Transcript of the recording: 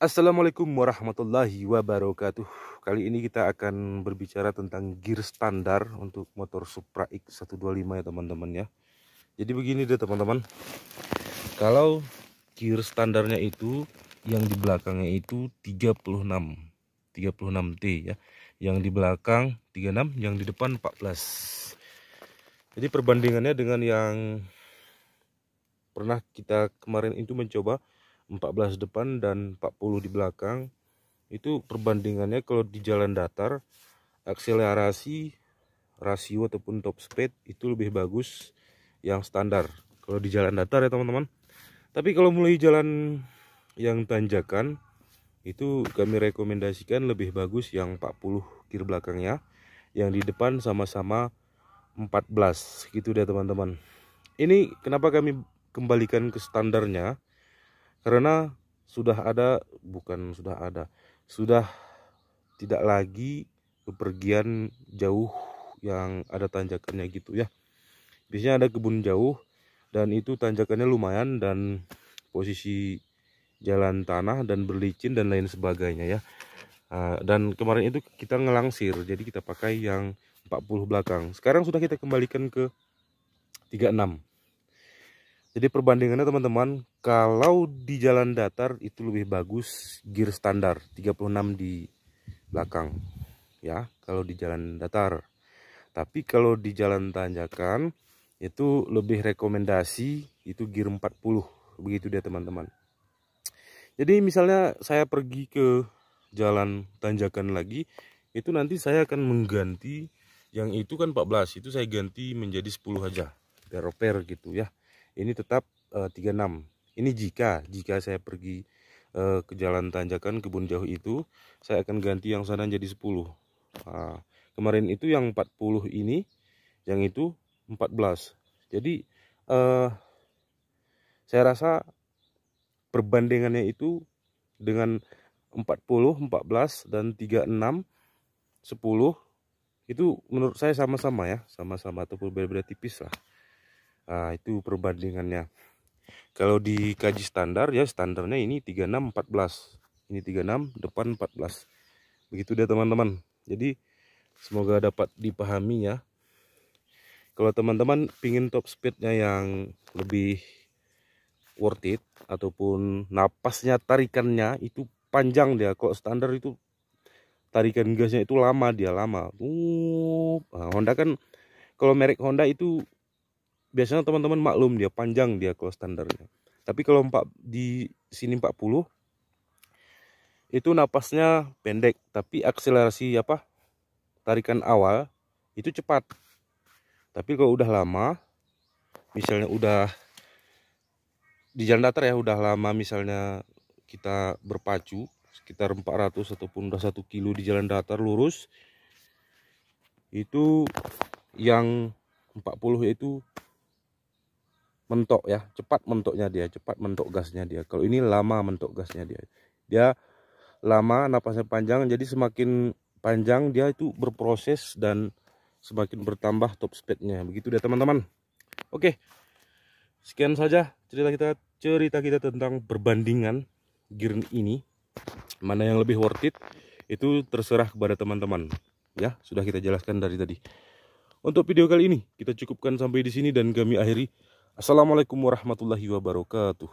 Assalamualaikum warahmatullahi wabarakatuh. Kali ini kita akan berbicara tentang gear standar untuk motor Supra X125 ya teman-teman ya. Jadi begini deh teman-teman. Kalau gear standarnya itu yang di belakangnya itu 36T ya. Yang di belakang 36, yang di depan 14. Jadi perbandingannya dengan yang pernah kita kemarin itu mencoba 14 depan dan 40 di belakang, itu perbandingannya kalau di jalan datar akselerasi, rasio ataupun top speed itu lebih bagus yang standar kalau di jalan datar ya teman-teman. Tapi kalau mulai jalan yang tanjakan itu kami rekomendasikan lebih bagus yang 40 gear belakangnya, yang di depan sama-sama 14 gitu deh teman-teman. Ini kenapa kami kembalikan ke standarnya, karena sudah tidak lagi bepergian jauh yang ada tanjakannya gitu ya. Biasanya ada kebun jauh dan itu tanjakannya lumayan dan posisi jalan tanah dan berlicin dan lain sebagainya ya. Dan kemarin itu kita ngelangsir, jadi kita pakai yang 40 belakang. Sekarang sudah kita kembalikan ke 36. Jadi perbandingannya teman-teman, kalau di jalan datar itu lebih bagus gear standar 36 di belakang ya, kalau di jalan datar. Tapi kalau di jalan tanjakan itu lebih rekomendasi itu gear 40. Begitu dia teman-teman. Jadi misalnya saya pergi ke jalan tanjakan lagi, itu nanti saya akan mengganti yang itu kan 14, itu saya ganti menjadi 10 aja. Per gitu ya. Ini tetap 36. Ini jika saya pergi ke jalan tanjakan kebun jauh itu, saya akan ganti yang sana jadi 10. Kemarin itu yang 40 ini, yang itu 14. Jadi saya rasa perbandingannya itu dengan 40, 14 dan 36, 10 itu menurut saya sama-sama ya, sama-sama ataupun berbeda tipis lah. Itu perbandingannya. Kalau dikaji standar ya, standarnya ini 36 14. Ini 36 depan 14. Begitu deh teman-teman. Jadi semoga dapat dipahami ya. Kalau teman-teman pingin top speednya yang lebih worth it ataupun napasnya, tarikannya itu panjang dia. Kalau standar itu tarikan gasnya itu lama, dia lama. Honda kan, kalau merek Honda itu biasanya teman-teman maklum dia panjang dia kalau standarnya. Tapi kalau di sini 40 itu napasnya pendek, tapi akselerasi tarikan awal itu cepat. Tapi kalau udah lama, misalnya udah di jalan datar ya, udah lama misalnya kita berpacu sekitar 400 ataupun udah 1 kilo di jalan datar lurus, itu yang 40 itu mentok ya, cepat mentoknya dia, cepat mentok gasnya dia. Kalau ini lama mentok gasnya dia lama, napasnya panjang, jadi semakin panjang dia itu berproses dan semakin bertambah top speednya. Begitu deh teman-teman. Oke, sekian saja cerita kita tentang perbandingan gear ini, mana yang lebih worth it itu terserah kepada teman-teman ya. Sudah kita jelaskan dari tadi. Untuk video kali ini kita cukupkan sampai di sini dan kami akhiri. Assalamualaikum warahmatullahi wabarakatuh.